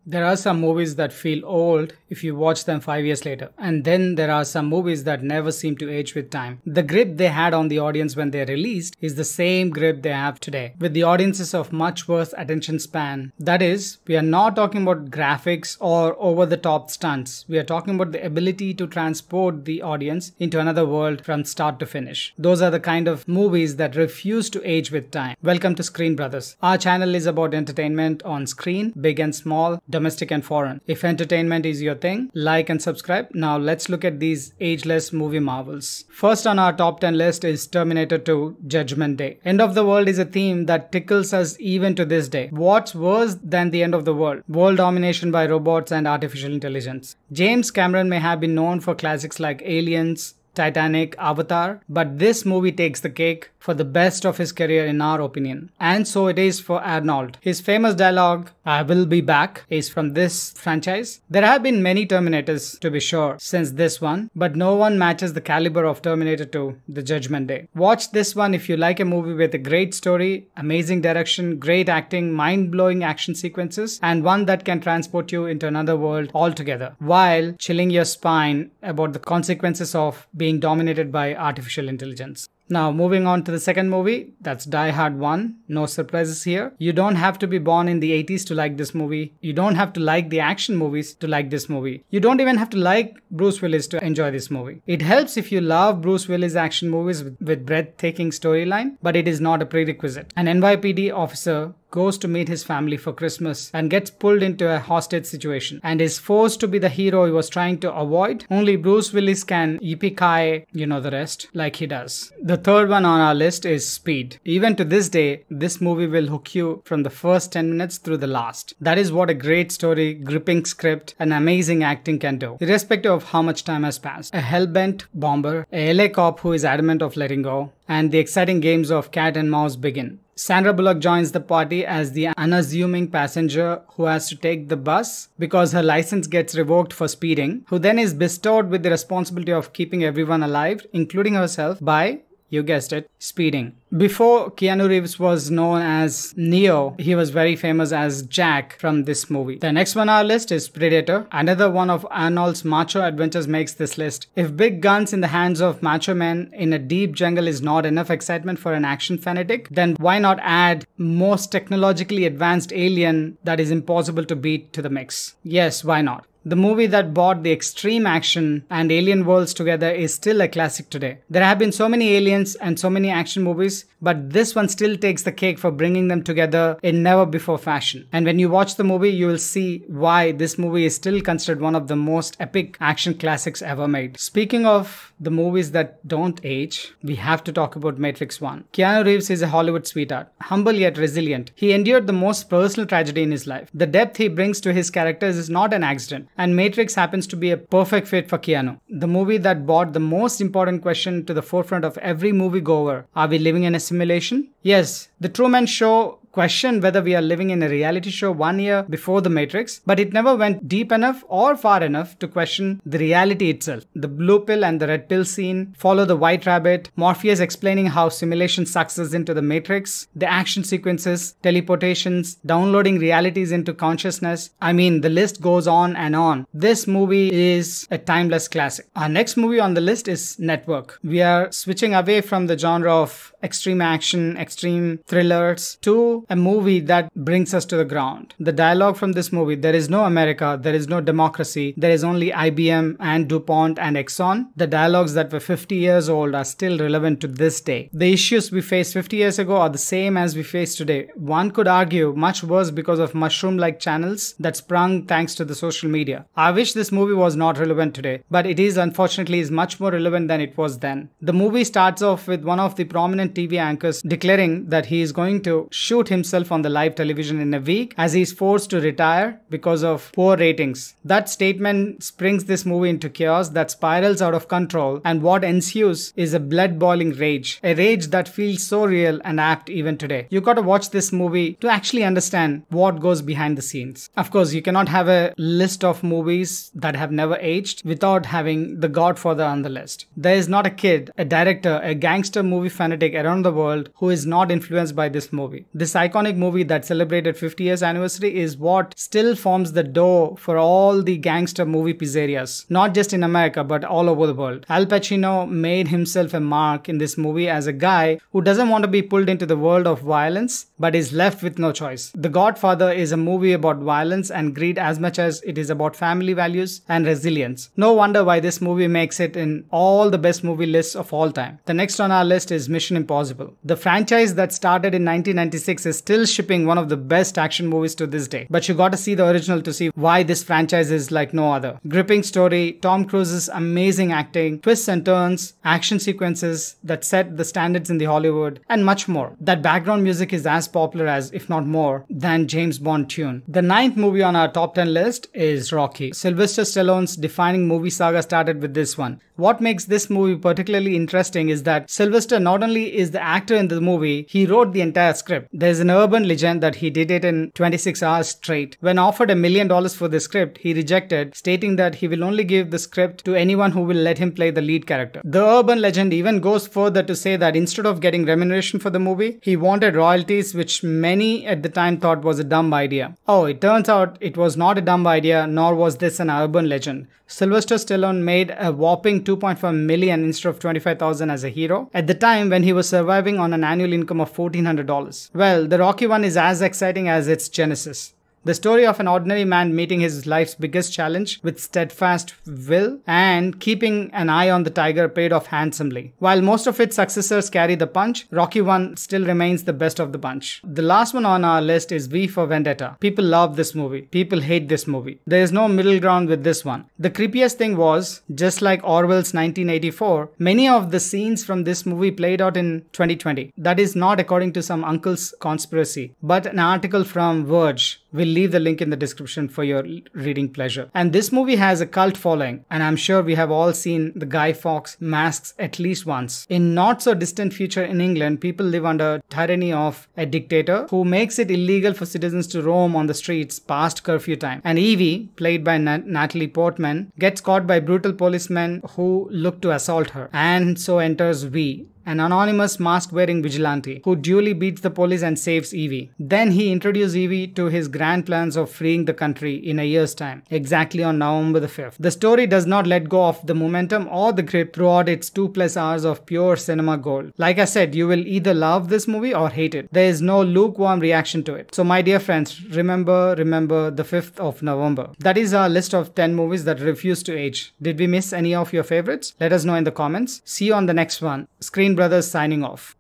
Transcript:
There are some movies that feel old if you watch them 5 years later. And then there are some movies that never seem to age with time. The grip they had on the audience when they released is the same grip they have today, with the audiences of much worse attention span. That is, we are not talking about graphics or over-the-top stunts. We are talking about the ability to transport the audience into another world from start to finish. Those are the kind of movies that refuse to age with time. Welcome to Screen Brothers. Our channel is about entertainment on screen, big and small, domestic and foreign. If entertainment is your thing, like and subscribe. Now let's look at these ageless movie marvels. First on our top 10 list is Terminator 2: Judgment Day. End of the world is a theme that tickles us even to this day. What's worse than the end of the world? World domination by robots and artificial intelligence. James Cameron may have been known for classics like Aliens, Titanic, Avatar, but this movie takes the cake for the best of his career in our opinion. And so it is for Arnold. His famous dialogue, "I will be back," is from this franchise. There have been many Terminators, to be sure, since this one, but no one matches the caliber of Terminator 2, The Judgment Day. Watch this one if you like a movie with a great story, amazing direction, great acting, mind-blowing action sequences, and one that can transport you into another world altogether, while chilling your spine about the consequences of being dominated by artificial intelligence. Now moving on to the second movie, that's Die Hard 1. No surprises here. You don't have to be born in the 80s to like this movie. You don't have to like the action movies to like this movie. You don't even have to like Bruce Willis to enjoy this movie. It helps if you love Bruce Willis action movies with breathtaking storyline, but it is not a prerequisite. An NYPD officer goes to meet his family for Christmas and gets pulled into a hostage situation and is forced to be the hero he was trying to avoid. Only Bruce Willis can yippee-ki, you know the rest, like he does. The third one on our list is Speed. Even to this day, this movie will hook you from the first 10 minutes through the last. That is what a great story, gripping script, and amazing acting can do, irrespective of how much time has passed. A hell-bent bomber, a LA cop who is adamant of letting go, and the exciting games of cat and mouse begin. Sandra Bullock joins the party as the unassuming passenger who has to take the bus because her license gets revoked for speeding, who then is bestowed with the responsibility of keeping everyone alive, including herself, by, you guessed it, speeding. Before Keanu Reeves was known as Neo, he was very famous as Jack from this movie. The next one on our list is Predator. Another one of Arnold's macho adventures makes this list. If big guns in the hands of macho men in a deep jungle is not enough excitement for an action fanatic, then why not add most technologically advanced alien that is impossible to beat to the mix? Yes, why not? The movie that brought the extreme action and alien worlds together is still a classic today. There have been so many aliens and so many action movies, but this one still takes the cake for bringing them together in never-before fashion. And when you watch the movie, you will see why this movie is still considered one of the most epic action classics ever made. Speaking of the movies that don't age, we have to talk about Matrix 1. Keanu Reeves is a Hollywood sweetheart, humble yet resilient. He endured the most personal tragedy in his life. The depth he brings to his characters is not an accident, and Matrix happens to be a perfect fit for Keanu. The movie that brought the most important question to the forefront of every moviegoer: are we living in a simulation? Yes, The Truman Show questioned whether we are living in a reality show 1 year before The Matrix, but it never went deep enough or far enough to question the reality itself. The blue pill and the red pill scene, Follow the White Rabbit, Morpheus explaining how simulation sucks us into the Matrix, the action sequences, teleportations, downloading realities into consciousness. I mean, the list goes on and on. This movie is a timeless classic. Our next movie on the list is Network. We are switching away from the genre of extreme action, extreme thrillers to a movie that brings us to the ground. The dialogue from this movie: there is no America, there is no democracy, there is only IBM and DuPont and Exxon. The dialogues that were 50 years old are still relevant to this day. The issues we faced 50 years ago are the same as we face today. One could argue much worse because of mushroom-like channels that sprung thanks to the social media. I wish this movie was not relevant today, but it is, unfortunately, much more relevant than it was then. The movie starts off with one of the prominent TV anchors declaring that he is going to shoot himself on the live television in a week as he is forced to retire because of poor ratings. That statement springs this movie into chaos that spirals out of control, and what ensues is a blood-boiling rage. A rage that feels so real and apt even today. You gotta watch this movie to actually understand what goes behind the scenes. Of course, you cannot have a list of movies that have never aged without having The Godfather on the list. There is not a kid, a director, a gangster movie fanatic around the world who is not influenced by this movie. This iconic movie that celebrated 50 years anniversary is what still forms the dough for all the gangster movie pizzerias, not just in America but all over the world. Al Pacino made himself a mark in this movie as a guy who doesn't want to be pulled into the world of violence but is left with no choice. The Godfather is a movie about violence and greed as much as it is about family values and resilience. No wonder why this movie makes it in all the best movie lists of all time. The next on our list is Mission Impossible. The franchise that started in 1996 is still shipping one of the best action movies to this day. But you gotta see the original to see why this franchise is like no other. Gripping story, Tom Cruise's amazing acting, twists and turns, action sequences that set the standards in the Hollywood, and much more. That background music is as popular as, if not more, than James Bond tune. The ninth movie on our top 10 list is Rocky. Sylvester Stallone's defining movie saga started with this one. What makes this movie particularly interesting is that Sylvester not only is the actor in the movie, he wrote the entire script. There's an urban legend that he did it in 26 hours straight. When offered $1 million for the script, he rejected, stating that he will only give the script to anyone who will let him play the lead character. The urban legend even goes further to say that instead of getting remuneration for the movie, he wanted royalties, which many at the time thought was a dumb idea. Oh, it turns out it was not a dumb idea, nor was this an urban legend. Sylvester Stallone made a whopping $2.5 million instead of $25,000 as a hero at the time when he was surviving on an annual income of $1,400. Well, the Rocky one is as exciting as its genesis. The story of an ordinary man meeting his life's biggest challenge with steadfast will and keeping an eye on the tiger paid off handsomely. While most of its successors carry the punch, Rocky 1 still remains the best of the bunch. The last one on our list is V for Vendetta. People love this movie. People hate this movie. There is no middle ground with this one. The creepiest thing was, just like Orwell's 1984, many of the scenes from this movie played out in 2020. That is not according to some uncle's conspiracy, but an article from Verge. We'll leave the link in the description for your reading pleasure. And this movie has a cult following, and I'm sure we have all seen the Guy Fawkes masks at least once. In not so distant future in England, people live under tyranny of a dictator who makes it illegal for citizens to roam on the streets past curfew time. And Evie, played by Natalie Portman, gets caught by brutal policemen who look to assault her. And so enters V, an anonymous mask-wearing vigilante who duly beats the police and saves Evie. Then he introduces Evie to his grand plans of freeing the country in a year's time, exactly on November the 5th. The story does not let go of the momentum or the grip throughout its 2+ hours of pure cinema gold. Like I said, you will either love this movie or hate it. There is no lukewarm reaction to it. So my dear friends, remember the 5th of November. That is our list of 10 movies that refuse to age. Did we miss any of your favorites? Let us know in the comments. See you on the next one. Screen Brothers signing off.